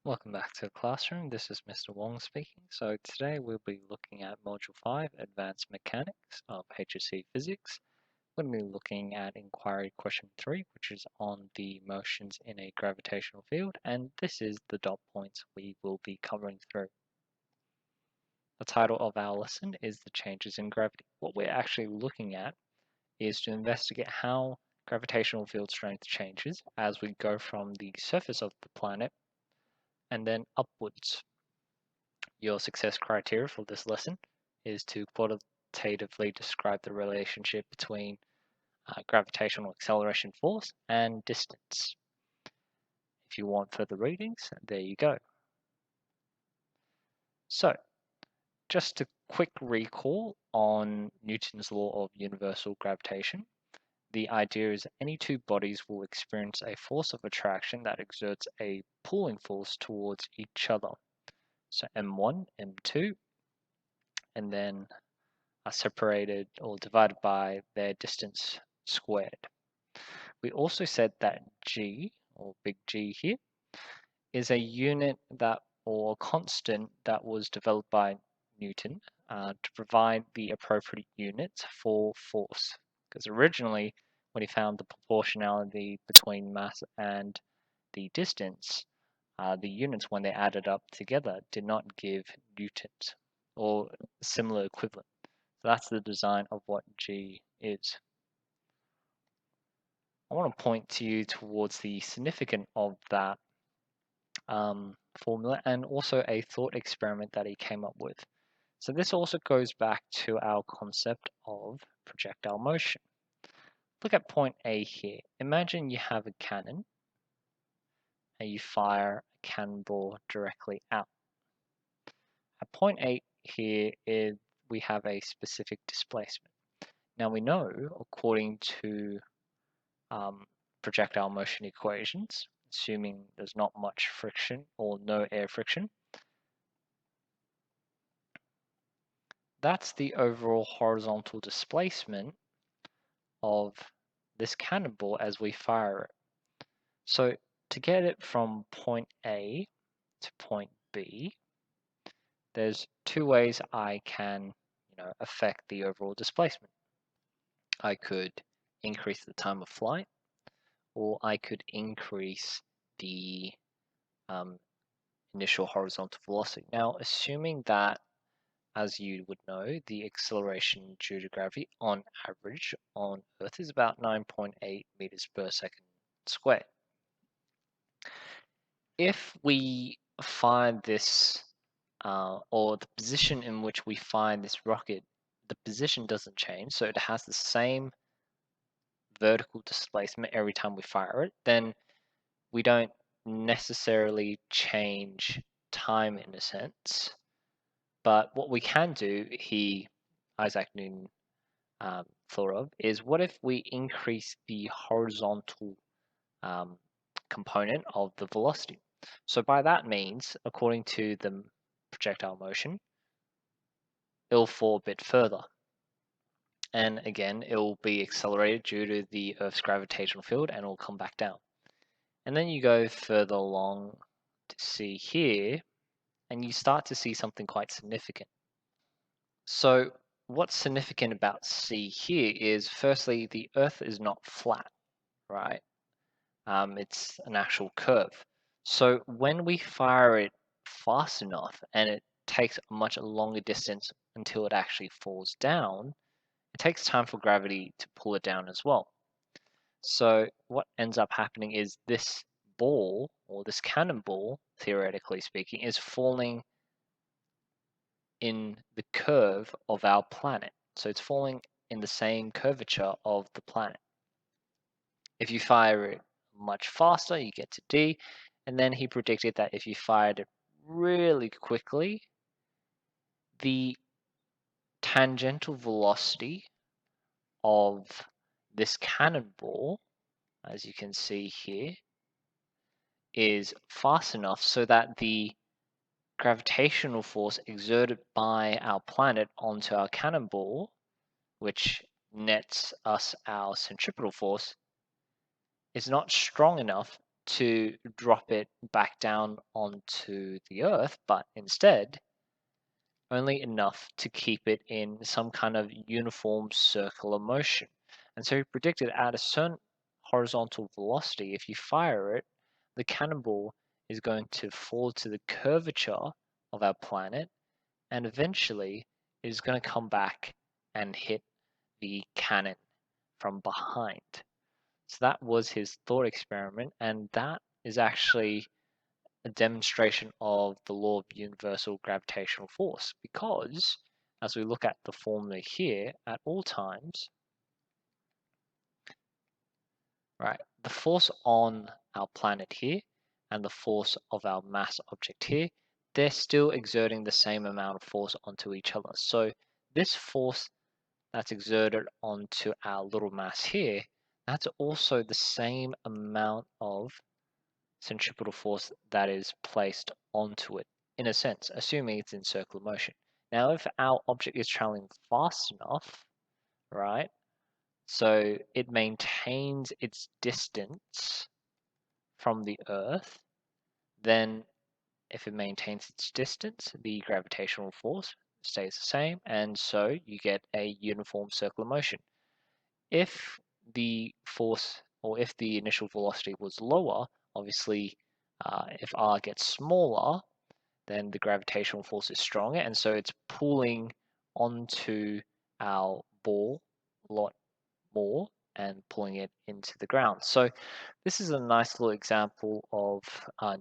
Welcome back to the classroom. This is Mr. Wong speaking. So today we'll be looking at Module 5, Advanced Mechanics of HSC Physics. We're going to be looking at Inquiry Question 3, which is on the motions in a gravitational field, and this is the dot points we will be covering through. The title of our lesson is The Changes in Gravity. What we're actually looking at is to investigate how gravitational field strength changes as we go from the surface of the planet and then upwards. Your success criteria for this lesson is to quantitatively describe the relationship between gravitational acceleration force and distance. If you want further readings, there you go. So, just a quick recall on Newton's law of universal gravitation. The idea is any two bodies will experience a force of attraction that exerts a pulling force towards each other. So M1, M2, and then are separated or divided by their distance squared. We also said that G, or big G here, is a unit that or constant that was developed by Newton to provide the appropriate units for force. Because originally, when he found the proportionality between mass and the distance, the units, when they added up together, did not give newtons or similar equivalent. So that's the design of what G is. I want to point to you towards the significance of that formula and also a thought experiment that he came up with. So this also goes back to our concept of projectile motion. Look at point A here. Imagine you have a cannon and you fire a cannonball directly out. At point A here we have a specific displacement. Now we know, according to projectile motion equations, assuming there's not much friction or no air friction, that's the overall horizontal displacement of this cannonball as we fire it. So to get it from point A to point B, there's two ways I can affect the overall displacement. I could increase the time of flight, or I could increase the initial horizontal velocity. Now, assuming that, as you would know, the acceleration due to gravity on average on Earth is about 9.8 meters per second squared. If we find this, or the position in which we find this rocket, the position doesn't change, so it has the same vertical displacement every time we fire it, then we don't necessarily change time in a sense. But what we can do, Isaac Newton thought of, is what if we increase the horizontal component of the velocity? So by that means, according to the projectile motion, it'll fall a bit further. And again, it will be accelerated due to the Earth's gravitational field and it will come back down. And then you go further along to see here, and you start to see something quite significant. So what's significant about C here is, firstly, the Earth is not flat, right? It's an actual curve. So when we fire it fast enough and it takes a much longer distance until it actually falls down, it takes time for gravity to pull it down as well. So what ends up happening is this ball, or this cannonball, theoretically speaking, is falling in the curve of our planet. So it's falling in the same curvature of the planet. If you fire it much faster, you get to D, and then he predicted that if you fired it really quickly, the tangential velocity of this cannonball, as you can see here, is fast enough so that the gravitational force exerted by our planet onto our cannonball, which nets us our centripetal force, is not strong enough to drop it back down onto the Earth, but instead only enough to keep it in some kind of uniform circular motion. And so he predicted at a certain horizontal velocity, if you fire it, the cannonball is going to fall to the curvature of our planet and eventually is going to come back and hit the cannon from behind. So that was his thought experiment, and that is actually a demonstration of the law of universal gravitational force because as we look at the formula here, at all times, right, the force on our planet here and the force of our mass object here, they're still exerting the same amount of force onto each other. So this force that's exerted onto our little mass here, that's also the same amount of centripetal force that is placed onto it, in a sense, assuming it's in circular motion. Now, if our object is traveling fast enough, right, so it maintains its distance from the Earth, then if it maintains its distance, the gravitational force stays the same, and so you get a uniform circular motion. If the force or if the initial velocity was lower, obviously, if r gets smaller, then the gravitational force is stronger, and so it's pulling onto our ball a lot more and pulling it into the ground. So this is a nice little example of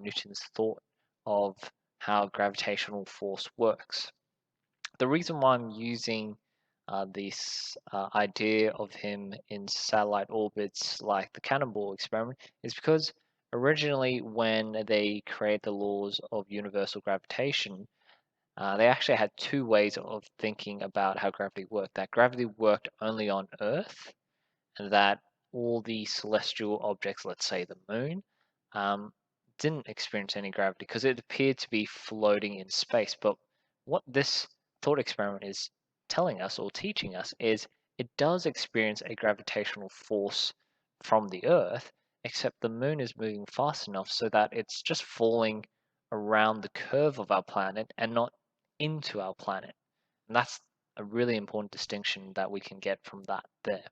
Newton's thought of how gravitational force works. The reason why I'm using this idea of him in satellite orbits like the cannonball experiment is because originally when they created the laws of universal gravitation, they actually had two ways of thinking about how gravity worked. That gravity worked only on Earth, that all the celestial objects, let's say the moon, um, didn't experience any gravity because it appeared to be floating in space. But what this thought experiment is telling us or teaching us is it does experience a gravitational force from the Earth, except the moon is moving fast enough so that it's just falling around the curve of our planet and not into our planet. And that's a really important distinction that we can get from that there.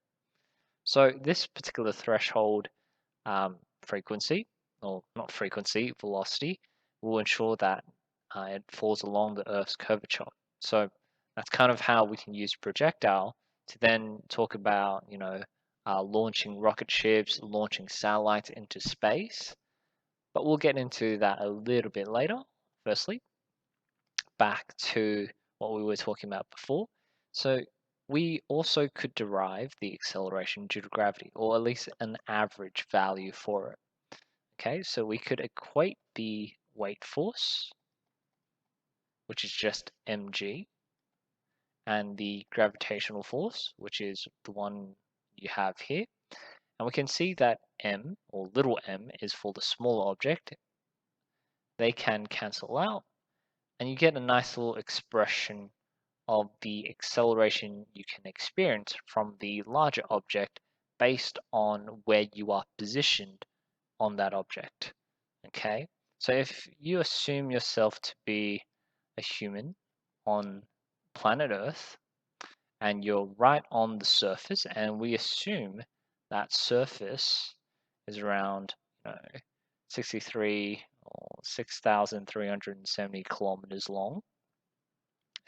So this particular threshold frequency, or not frequency, velocity, will ensure that it falls along the Earth's curvature. So that's kind of how we can use projectile to then talk about, launching rocket ships, launching satellites into space. But we'll get into that a little bit later. Firstly, back to what we were talking about before. So we also could derive the acceleration due to gravity, or at least an average value for it. Okay, so we could equate the weight force, which is just mg, and the gravitational force, which is the one you have here. And we can see that m, or little m, is for the smaller object. They can cancel out, and you get a nice little expression of the acceleration you can experience from the larger object based on where you are positioned on that object. Okay, so if you assume yourself to be a human on planet Earth and you're right on the surface, and we assume that surface is around, 63 or 6,370 kilometers long,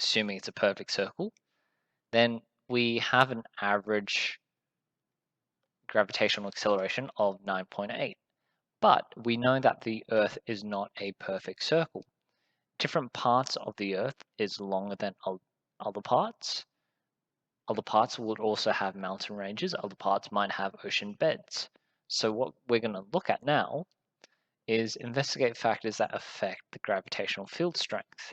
assuming it's a perfect circle, then we have an average gravitational acceleration of 9.8. But we know that the Earth is not a perfect circle. Different parts of the Earth is longer than other parts. Other parts would also have mountain ranges. Other parts might have ocean beds. So what we're going to look at now is investigate factors that affect the gravitational field strength.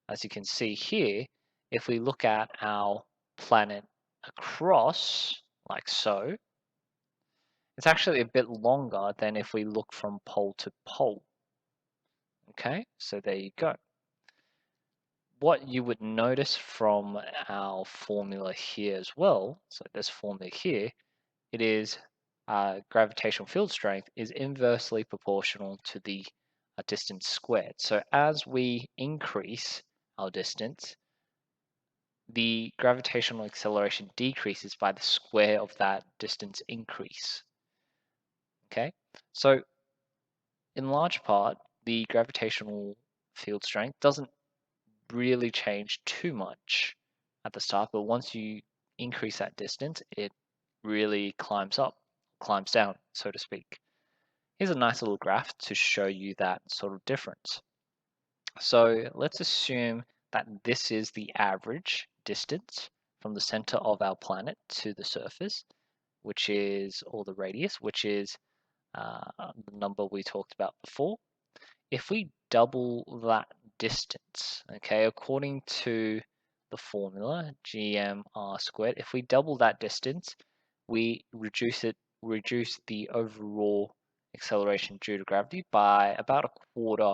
As you can see here, if we look at our planet across, like so, it's actually a bit longer than if we look from pole to pole. Okay, so there you go. What you would notice from our formula here as well, so this formula here, it is gravitational field strength is inversely proportional to the distance squared. So as we increase our distance, the gravitational acceleration decreases by the square of that distance increase. Okay, so in large part, the gravitational field strength doesn't really change too much at the start, but once you increase that distance, it really climbs down, so to speak. Here's a nice little graph to show you that sort of difference. So let's assume that this is the average distance from the center of our planet to the surface, which is, or the radius, which is the number we talked about before. If we double that distance, okay, according to the formula gmr squared, if we double that distance, we reduce the overall acceleration due to gravity by about a quarter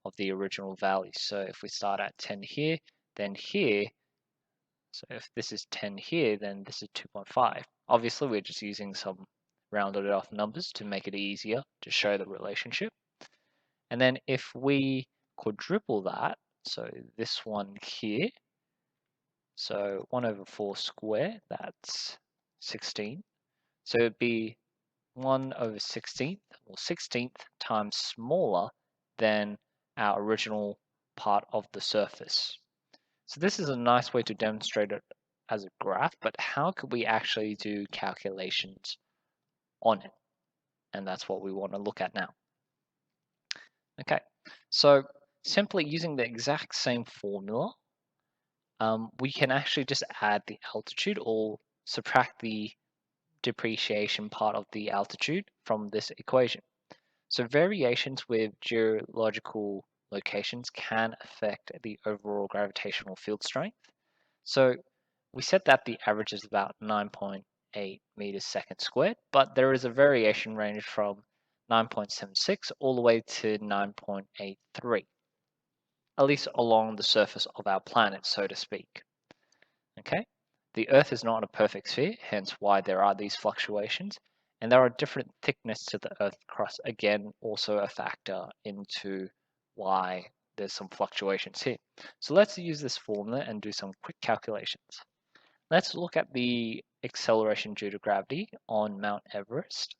of the original value. So if we start at 10 here, then here, so if this is 10 here, then this is 2.5. Obviously, we're just using some rounded off numbers to make it easier to show the relationship. And then if we quadruple that, so this one here, so 1 over 4 square, that's 16. So it'd be 1 over 16th, or 16th times smaller than our original part of the surface. So this is a nice way to demonstrate it as a graph, but how could we actually do calculations on it? And that's what we want to look at now. Okay, so simply using the exact same formula, we can actually just add the altitude or subtract the depreciation part of the altitude from this equation. So variations with geological locations can affect the overall gravitational field strength. So we said that the average is about 9.8 meters second squared, but there is a variation range from 9.76 all the way to 9.83, at least along the surface of our planet, so to speak. Okay, the Earth is not a perfect sphere, hence why there are these fluctuations, and there are different thickness to the Earth crust, again, also a factor into why there's some fluctuations here. So let's use this formula and do some quick calculations. Let's look at the acceleration due to gravity on Mount Everest.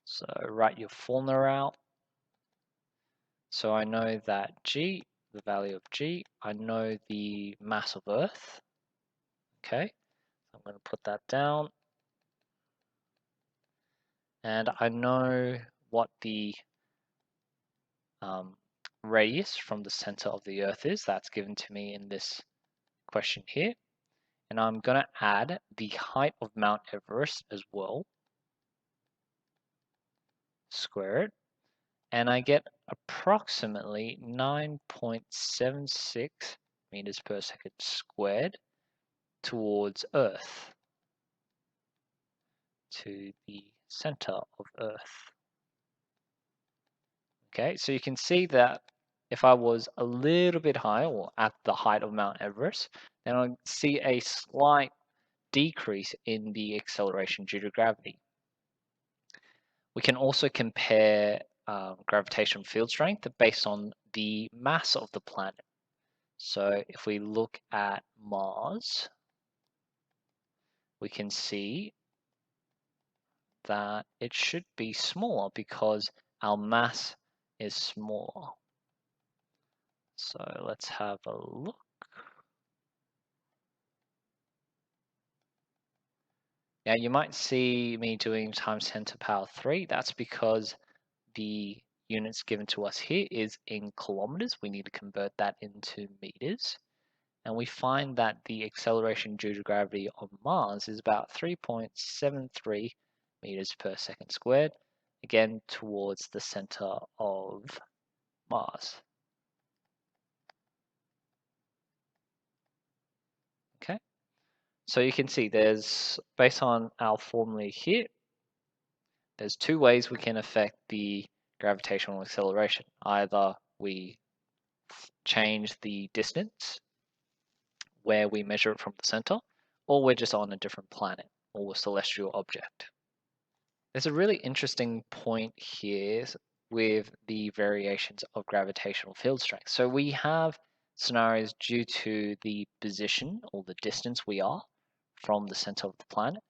So write your formula out. So I know that G, the value of G, I know the mass of Earth. Okay, I'm going to put that down. And I know what the radius from the center of the Earth is. That's given to me in this question here. And I'm going to add the height of Mount Everest as well. Square it. And I get approximately 9.76 meters per second squared towards Earth, to the center of Earth. Okay, so you can see that if I was a little bit higher or at the height of Mount Everest, then I'd see a slight decrease in the acceleration due to gravity. We can also compare gravitational field strength based on the mass of the planet. So if we look at Mars, we can see that it should be smaller because our mass is smaller. So let's have a look. Now you might see me doing times 10 to the power 3. That's because the units given to us here is in kilometers. We need to convert that into meters. And we find that the acceleration due to gravity on Mars is about 3.73 meters per second squared, again towards the center of Mars. Okay, so you can see there's, based on our formula here, there's two ways we can affect the gravitational acceleration. Either we change the distance where we measure it from the center, or we're just on a different planet or a celestial object. There's a really interesting point here with the variations of gravitational field strength. So we have scenarios due to the position or the distance we are from the center of the planet,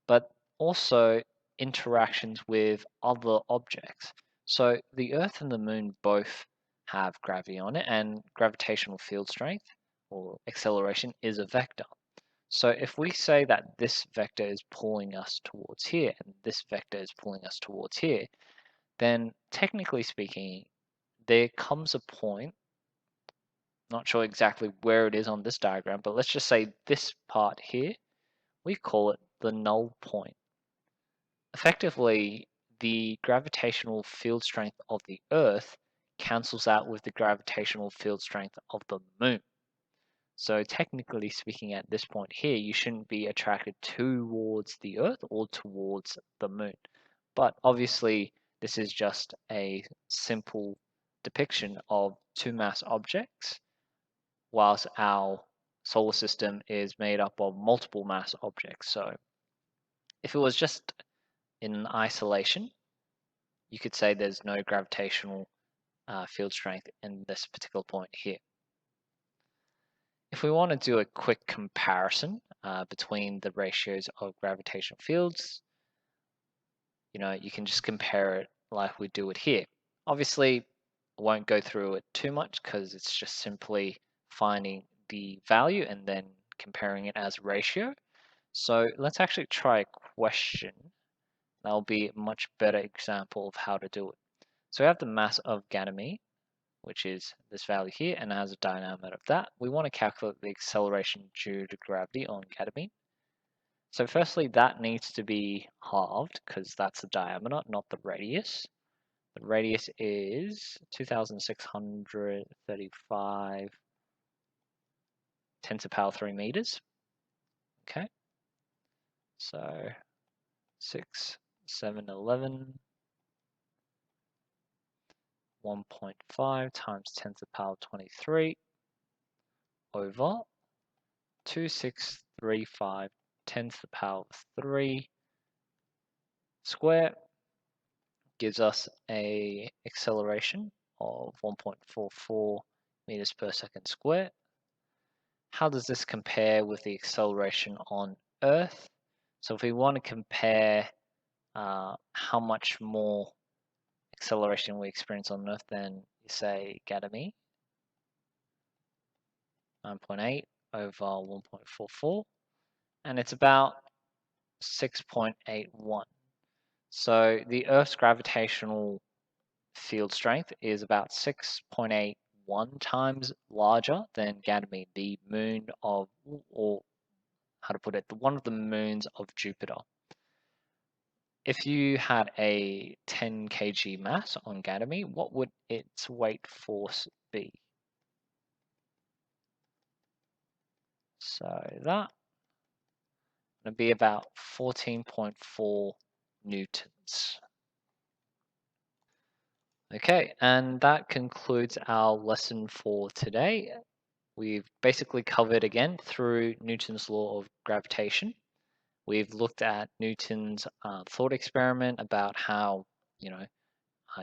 but also interactions with other objects. So the Earth and the Moon both have gravity on it, and gravitational field strength or acceleration is a vector. So if we say that this vector is pulling us towards here and this vector is pulling us towards here, then technically speaking, there comes a point, not sure exactly where it is on this diagram, but let's just say this part here, we call it the null point. Effectively, the gravitational field strength of the Earth cancels out with the gravitational field strength of the Moon. So technically speaking, at this point here, you shouldn't be attracted towards the Earth or towards the Moon. But obviously, this is just a simple depiction of two mass objects, whilst our solar system is made up of multiple mass objects. So if it was just in isolation, you could say there's no gravitational field strength in this particular point here. If we want to do a quick comparison between the ratios of gravitational fields, you can just compare it like we do it here. Obviously, I won't go through it too much because it's just simply finding the value and then comparing it as a ratio. So let's actually try a question. That'll be a much better example of how to do it. So we have the mass of Ganymede, which is this value here, and has a diameter of that. We want to calculate the acceleration due to gravity on Ganymede. So firstly, that needs to be halved because that's the diameter, not the radius. The radius is 2,635 10 to the power 3 meters. Okay, so 6, 7, 11, 1.5 times 10 to the power 23 over 2,635 10 to the power 3 square gives us a acceleration of 1.44 meters per second square. How does this compare with the acceleration on Earth? So if we want to compare how much more acceleration we experience on Earth than, say, Ganymede, 9.8 over 1.44, and it's about 6.81. So the Earth's gravitational field strength is about 6.81 times larger than Ganymede, the moon of, or how to put it, one of the moons of Jupiter. If you had a 10 kg mass on Ganymede, what would its weight force be? So that would be about 14.4 newtons. Okay, and that concludes our lesson for today. We've basically covered again through Newton's law of gravitation. We've looked at Newton's thought experiment about how,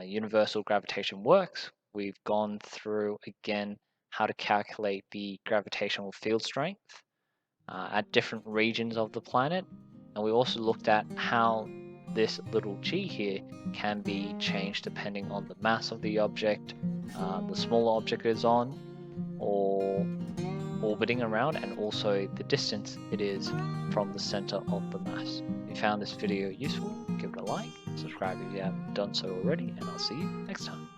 universal gravitation works. We've gone through again how to calculate the gravitational field strength at different regions of the planet. And we also looked at how this little g here can be changed depending on the mass of the object the smaller object is on or orbiting around, and also the distance it is from the center of the mass. If you found this video useful, give it a like, subscribe if you haven't done so already, and I'll see you next time.